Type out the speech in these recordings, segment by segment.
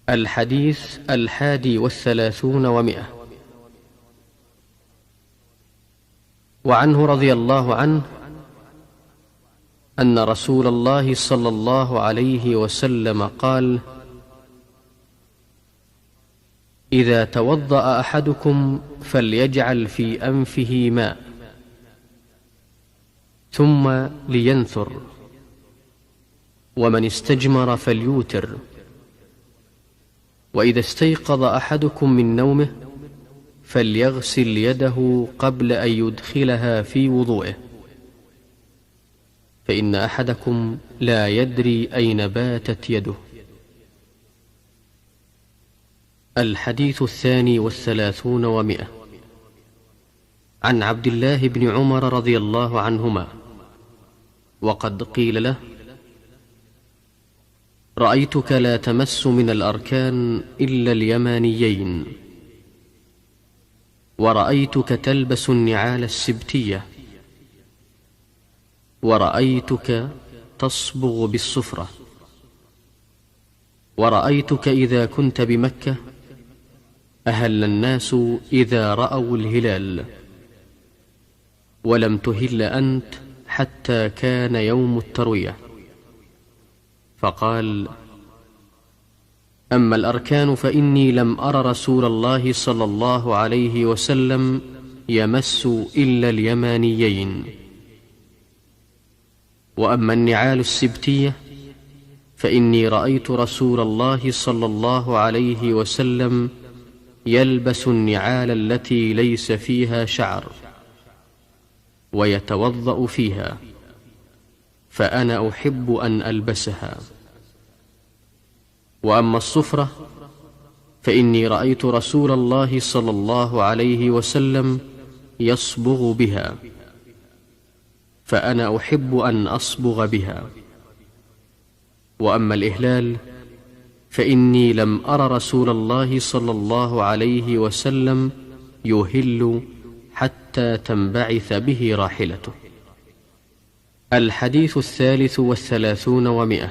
الحديث 31 وعنه رضي الله عنه أن رسول الله صلى الله عليه وسلم قال: إذا توضأ أحدكم فليجعل في أنفه ماء ثم لينثر، ومن استجمر فليوتر، وإذا استيقظ أحدكم من نومه فليغسل يده قبل أن يدخلها في وضوئه، فإن أحدكم لا يدري أين باتت يده. الحديث 32 عن عبد الله بن عمر رضي الله عنهما، وقد قيل له: رأيتك لا تمس من الأركان إلا اليمانيين، ورأيتك تلبس النعال السبتية، ورأيتك تصبغ بالصفرة، ورأيتك إذا كنت بمكة أهل الناس إذا رأوا الهلال، ولم تهل أنت حتى كان يوم التروية. فقال: أما الأركان فإني لم أر رسول الله صلى الله عليه وسلم يمس إلا اليمانيين، وأما النعال السبتية فإني رأيت رسول الله صلى الله عليه وسلم يلبس النعال التي ليس فيها شعر ويتوضأ فيها، فأنا أحب أن ألبسها. وأما الصفرة فإني رأيت رسول الله صلى الله عليه وسلم يصبغ بها، فأنا أحب أن أصبغ بها. وأما الإهلال فإني لم أر رسول الله صلى الله عليه وسلم يهل حتى تنبعث به راحلته. الحديث 33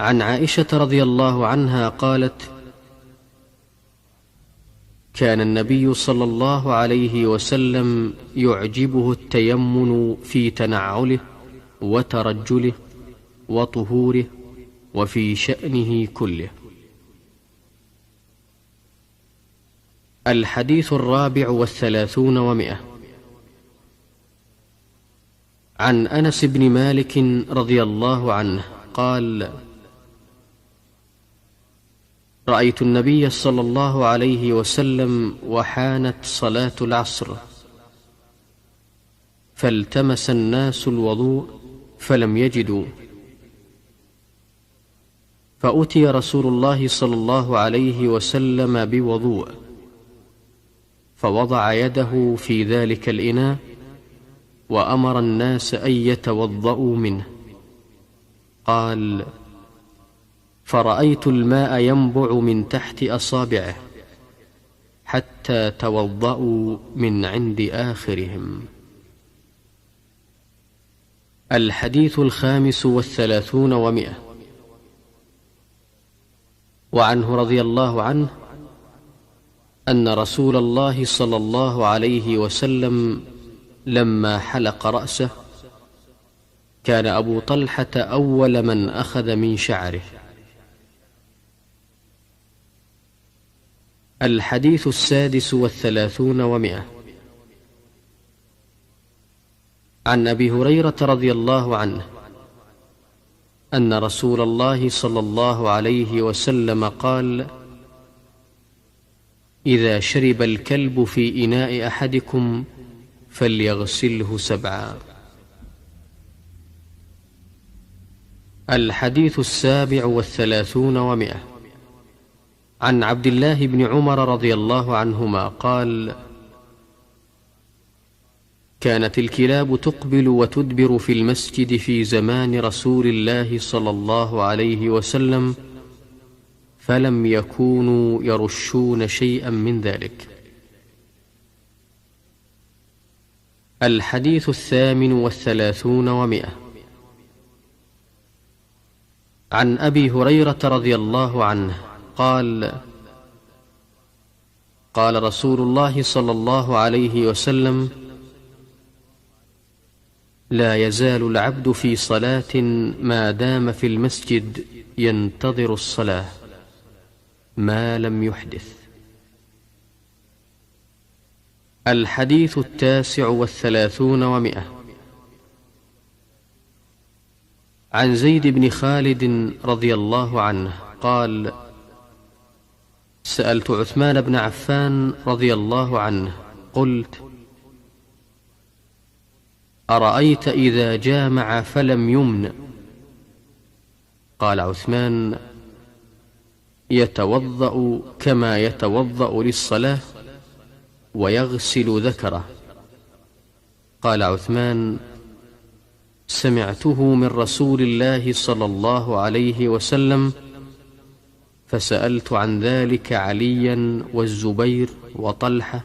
عن عائشة رضي الله عنها قالت: كان النبي صلى الله عليه وسلم يعجبه التيمن في تنعله وترجله وطهوره وفي شأنه كله. الحديث 34 عن أنس بن مالك رضي الله عنه قال: رأيت النبي صلى الله عليه وسلم وحانت صلاة العصر، فالتمس الناس الوضوء فلم يجدوا، فأتي رسول الله صلى الله عليه وسلم بوضوء، فوضع يده في ذلك الإناء وأمر الناس أن يتوضأوا منه. قال: فرأيت الماء ينبع من تحت أصابعه حتى توضأوا من عند آخرهم. الحديث 35 وعنه رضي الله عنه أن رسول الله صلى الله عليه وسلم لما حلق رأسه كان أبو طلحة أول من أخذ من شعره. الحديث 36 عن أبي هريرة رضي الله عنه أن رسول الله صلى الله عليه وسلم قال: إذا شرب الكلب في إناء أحدكم فليغسله 7. الحديث 37 عن عبد الله بن عمر رضي الله عنهما قال: كانت الكلاب تقبل وتدبر في المسجد في زمان رسول الله صلى الله عليه وسلم، فلم يكونوا يرشون شيئا من ذلك. الحديث 38 و100 عن أبي هريرة رضي الله عنه قال: قال رسول الله صلى الله عليه وسلم: لا يزال العبد في صلاة ما دام في المسجد ينتظر الصلاة ما لم يحدث. الحديث 39 و100. عن زيد بن خالد رضي الله عنه قال: سألت عثمان بن عفان رضي الله عنه قلت: أرأيت إذا جامع فلم يمن؟ قال عثمان: يتوضأ كما يتوضأ للصلاة ويغسل ذكره. قال عثمان: سمعته من رسول الله صلى الله عليه وسلم، فسألت عن ذلك عليا والزبير وطلحة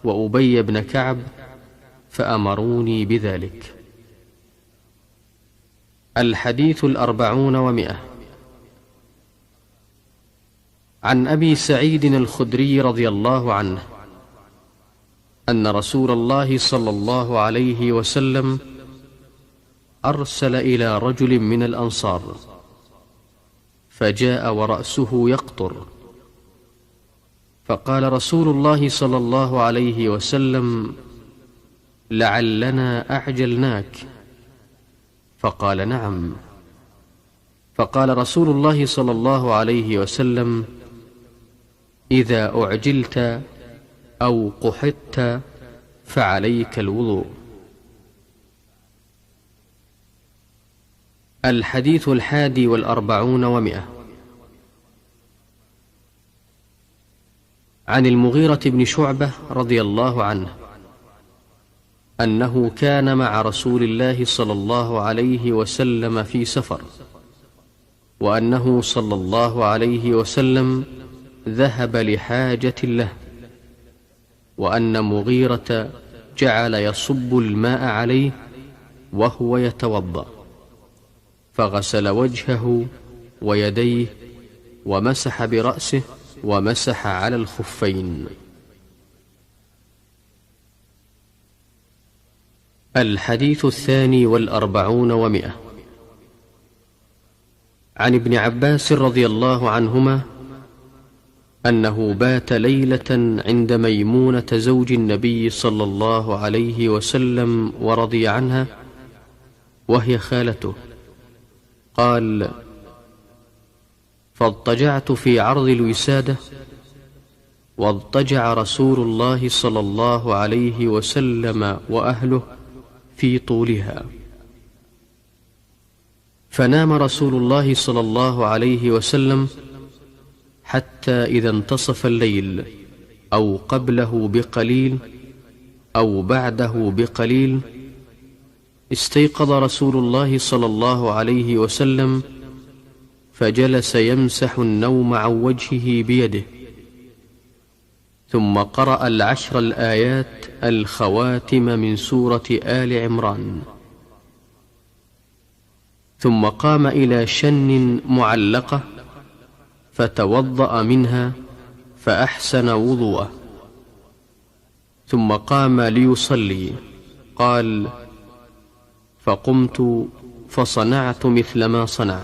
وأبي بن كعب فأمروني بذلك. الحديث 40 و100. عن أبي سعيد الخدري رضي الله عنه أن رسول الله صلى الله عليه وسلم أرسل إلى رجل من الأنصار فجاء ورأسه يقطر، فقال رسول الله صلى الله عليه وسلم: لعلنا أعجلناك. فقال: نعم. فقال رسول الله صلى الله عليه وسلم: إذا أعجلت أو قحطت فعليك الوضوء. الحديث 41 و100. عن المغيرة بن شعبة رضي الله عنه أنه كان مع رسول الله صلى الله عليه وسلم في سفر، وأنه صلى الله عليه وسلم ذهب لحاجة له، وأن مغيرة جعل يصب الماء عليه وهو يتوضأ، فغسل وجهه ويديه ومسح برأسه ومسح على الخفين. الحديث 42 و100. عن ابن عباس رضي الله عنهما أنه بات ليلة عند ميمونة زوج النبي صلى الله عليه وسلم ورضي عنها، وهي خالته. قال: فاضطجعت في عرض الوسادة، واضطجع رسول الله صلى الله عليه وسلم وأهله في طولها، فنام رسول الله صلى الله عليه وسلم حتى إذا انتصف الليل أو قبله بقليل أو بعده بقليل استيقظ رسول الله صلى الله عليه وسلم، فجلس يمسح النوم عن وجهه بيده، ثم قرأ 10 الآيات الخواتم من سورة آل عمران، ثم قام إلى شن معلقة فتوضأ منها فأحسن وضوءه، ثم قام ليصلي. قال: فقمت فصنعت مثل ما صنع،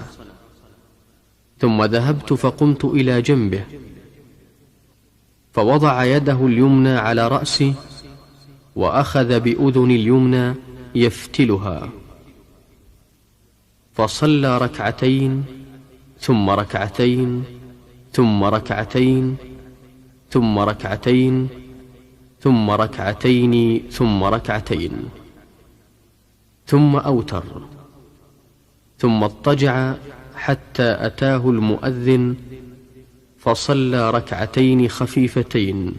ثم ذهبت فقمت إلى جنبه فوضع يده اليمنى على رأسي وأخذ بأذن اليمنى يفتلها، فصلى ركعتين ثم ركعتين ثم ركعتين ثم ركعتين ثم ركعتين ثم ركعتين، ثم أوتر، ثم اضطجع حتى أتاه المؤذن فصلى ركعتين خفيفتين،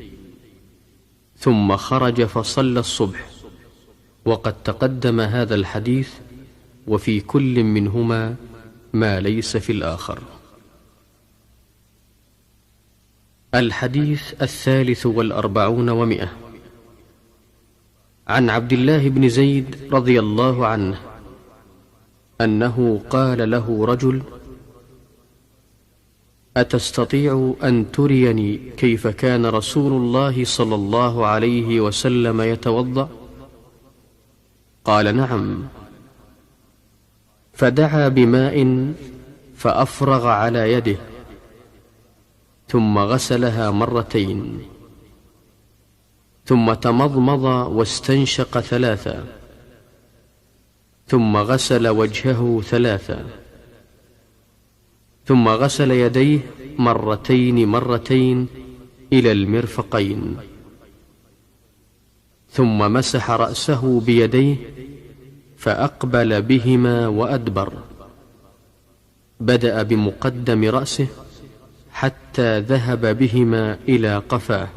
ثم خرج فصلى الصبح. وقد تقدم هذا الحديث، وفي كل منهما ما ليس في الآخر. الحديث 43 و100. عن عبد الله بن زيد رضي الله عنه أنه قال له رجل: أتستطيع أن تريني كيف كان رسول الله صلى الله عليه وسلم يتوضأ؟ قال: نعم. فدعا بماء فأفرغ على يده، ثم غسلها مرتين، ثم تمضمض واستنشق ثلاثا، ثم غسل وجهه ثلاثا، ثم غسل يديه مرتين إلى المرفقين، ثم مسح رأسه بيديه فأقبل بهما وأدبر، بدأ بمقدم رأسه حتى ذهب بهما إلى قفاه،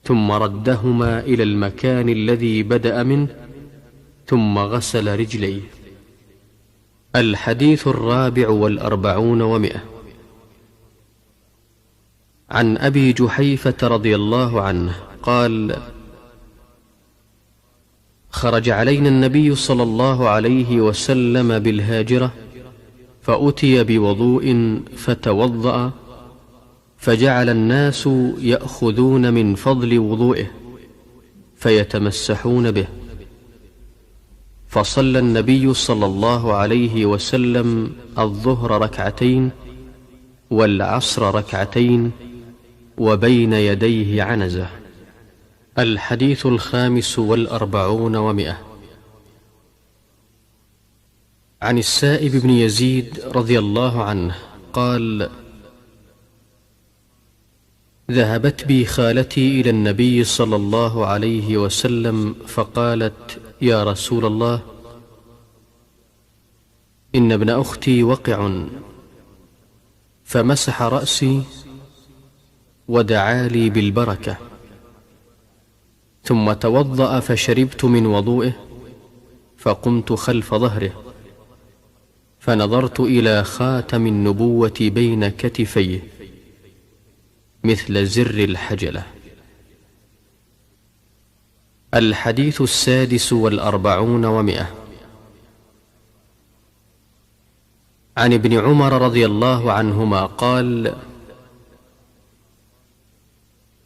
ثم ردهما إلى المكان الذي بدأ منه، ثم غسل رجليه. الحديث 44 و100. عن أبي جحيفة رضي الله عنه قال: خرج علينا النبي صلى الله عليه وسلم بالهاجرة، فأتي بوضوء فتوضأ، فجعل الناس يأخذون من فضل وضوئه فيتمسحون به، فصلى النبي صلى الله عليه وسلم الظهر ركعتين والعصر ركعتين، وبين يديه عنزة. الحديث 45 و100. عن السائب بن يزيد رضي الله عنه قال: ذهبت بي خالتي إلى النبي صلى الله عليه وسلم فقالت: يا رسول الله، إن ابن أختي وقع، فمسح رأسي ودعا لي بالبركة، ثم توضأ فشربت من وضوئه، فقمت خلف ظهره فنظرت إلى خاتم النبوة بين كتفيه مثل زر الحجلة. الحديث 46 و100. عن ابن عمر رضي الله عنهما قال: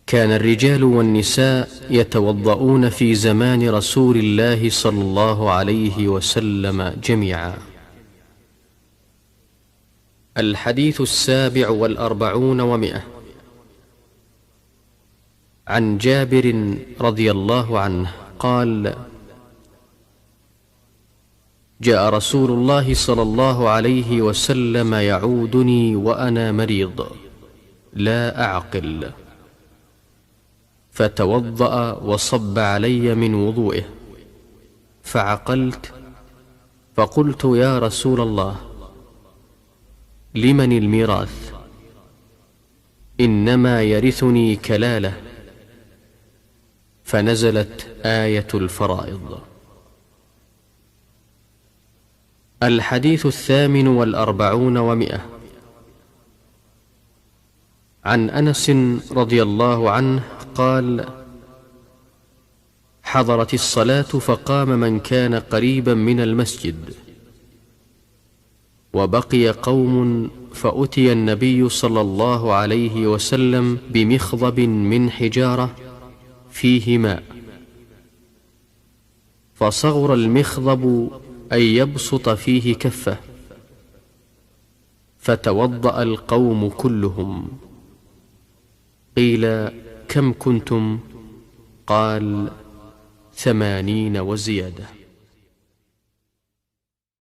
كان الرجال والنساء يتوضؤون في زمان رسول الله صلى الله عليه وسلم جميعا. الحديث 47 و100. عن جابر رضي الله عنه قال: جاء رسول الله صلى الله عليه وسلم يعودني وأنا مريض لا أعقل، فتوضأ وصب علي من وضوئه، فعقلت فقلت: يا رسول الله، لمن الميراث؟ إنما يرثني كلالة. فنزلت آية الفرائض. الحديث 48 و100. عن أنس رضي الله عنه قال: حضرت الصلاة فقام من كان قريبا من المسجد، وبقي قوم، فأتي النبي صلى الله عليه وسلم بمخضب من حجارة فيه ماء، فصغر المخضب أن يبسط فيه كفه، فتوضأ القوم كلهم. قيل: كم كنتم؟ قال: 80 وزيادة.